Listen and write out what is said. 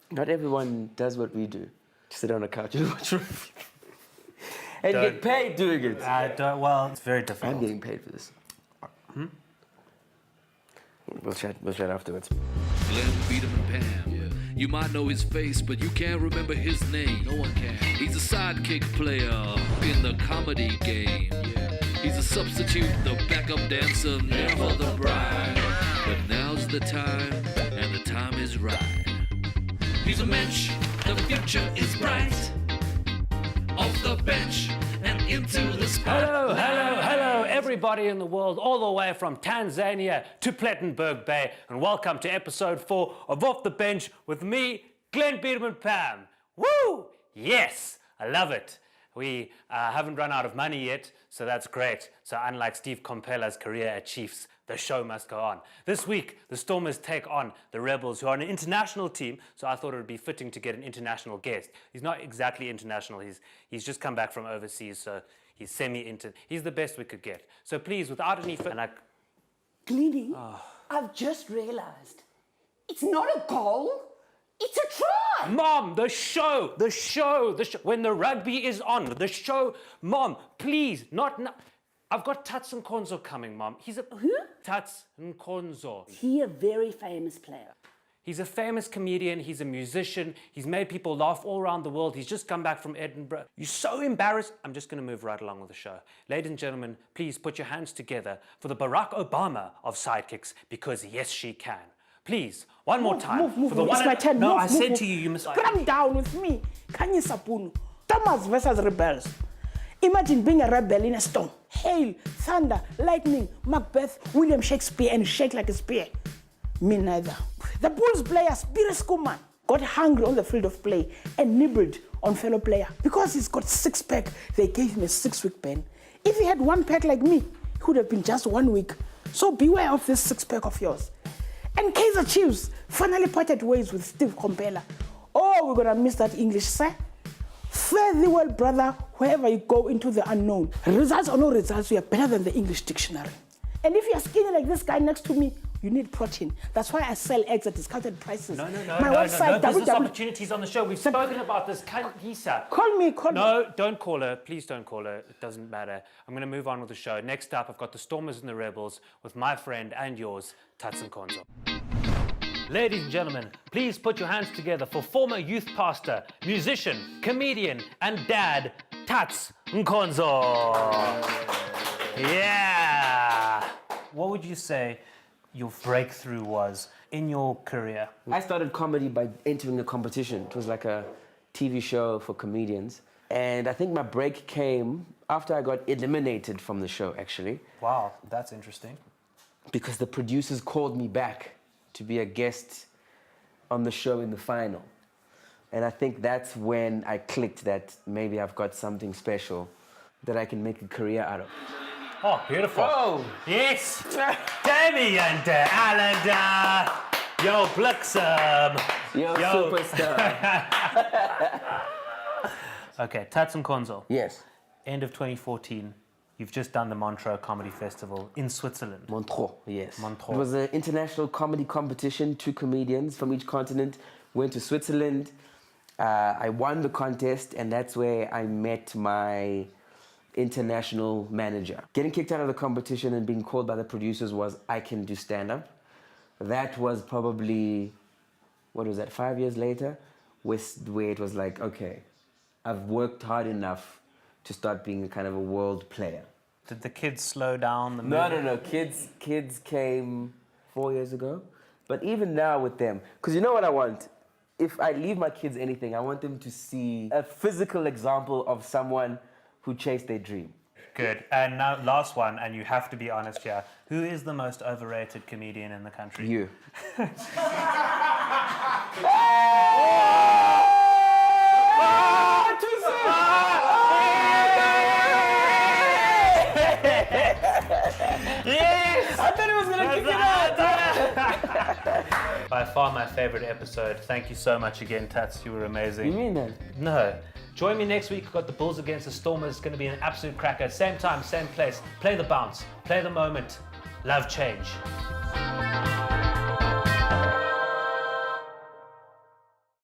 Not everyone does what we do. Sit on a couch and watch rugby. And get paid doing it. Well, it's very difficult. I'm getting paid for this. We'll chat afterwards. Glen Biderman-Pam. Yeah. You might know his face, but you can't remember his name. No one can. He's a sidekick player in the comedy game. Yeah. He's a substitute, the backup dancer, never the bride. But now's the time, and the time is right. He's a mensch, the future is bright. Off the bench and into the spotlight. Hello, everybody in the world, all the way from Tanzania to Plettenberg Bay, and welcome to episode 4 of Off the Bench with me, Glen Biderman-Pam. Woo! Yes, I love it. We haven't run out of money yet, so that's great. So unlike Steve Compella's career at Chiefs, the show must go on. This week, the Stormers take on the Rebels, who are an international team, so I thought it would be fitting to get an international guest. He's not exactly international, he's just come back from overseas, so he's semi-inter. He's the best we could get. So please, without any Glenny, I've just realized, it's not a goal, it's a try! Mom, the show, when the rugby is on, the show, Mom, please, not now. I've got Tats Nkonzo coming, Mom. He's a... Who? Tats Nkonzo. He a very famous player. He's a famous comedian, he's a musician, he's made people laugh all around the world, he's just come back from Edinburgh. You're so embarrassed. I'm just gonna move right along with the show. Ladies and gentlemen, please put your hands together for the Barack Obama of sidekicks, because yes, she can. Please, one more time. Move. For the It's one my turn. No, Move, I said move. to you, you must... Come down with me. Kanye Sapunu. Thomas versus Rebels. Imagine being a rebel in a storm. Hail, thunder, lightning, Macbeth, William Shakespeare, and shake like a spear. Me neither. The Bulls player, Spirit Skuman, got hungry on the field of play and nibbled on fellow player. Because he's got 6-pack, they gave him a 6-week ban. If he had 1 pack like me, he would have been just 1 week. So beware of this 6-pack of yours. And Kaiser Chiefs finally parted ways with Steve Compella. Oh, we're gonna miss that English, sir. Fare thee well, brother, wherever you go into the unknown. Results or no results, you are better than the English dictionary. And if you're skinny like this guy next to me, you need protein. That's why I sell eggs at discounted prices. No, My website, no business www. opportunities on the show. We've spoken about this. Lisa. Call me. No, don't call her. Please don't call her. It doesn't matter. I'm going to move on with the show. Next up, I've got the Stormers and the Rebels with my friend and yours, Tats Nkonzo. Ladies and gentlemen, please put your hands together for former youth pastor, musician, comedian, and dad, Tats Nkonzo. Yeah. What would you say your breakthrough was in your career? I started comedy by entering a competition. It was like a TV show for comedians. And I think my break came after I got eliminated from the show, actually. Wow, that's interesting. Because the producers called me back to be a guest on the show in the final. And I think that's when I clicked that maybe I've got something special that I can make a career out of. Oh, beautiful. Oh! Yes! Tammy and Alan, yo, Bliksem. Yo, superstar. Okay, Tats Nkonzo. Yes. End of 2014, you've just done the Montreux Comedy Festival in Switzerland. Montreux, yes. Montreux. It was an international comedy competition. 2 comedians from each continent went to Switzerland. I won the contest, and that's where I met my international manager. Getting kicked out of the competition and being called by the producers was, I can do stand-up. That was probably, 5 years later, where it was like, okay, I've worked hard enough to start being a kind of a world player. Did the kids slow down the movie? No. Kids came 4 years ago. But even now with them, because you know what I want? If I leave my kids anything, I want them to see a physical example of someone who chased their dream. Good. And now, last one, and you have to be honest here. Who is the most overrated comedian in the country? You. Yes! I thought it was gonna kick him out. By far my favorite episode. Thank you so much again, Tats. You were amazing. You mean that? No. Join me next week. We've got the Bulls against the Stormers. It's going to be an absolute cracker. Same time, same place. Play the bounce. Play the moment. Love change.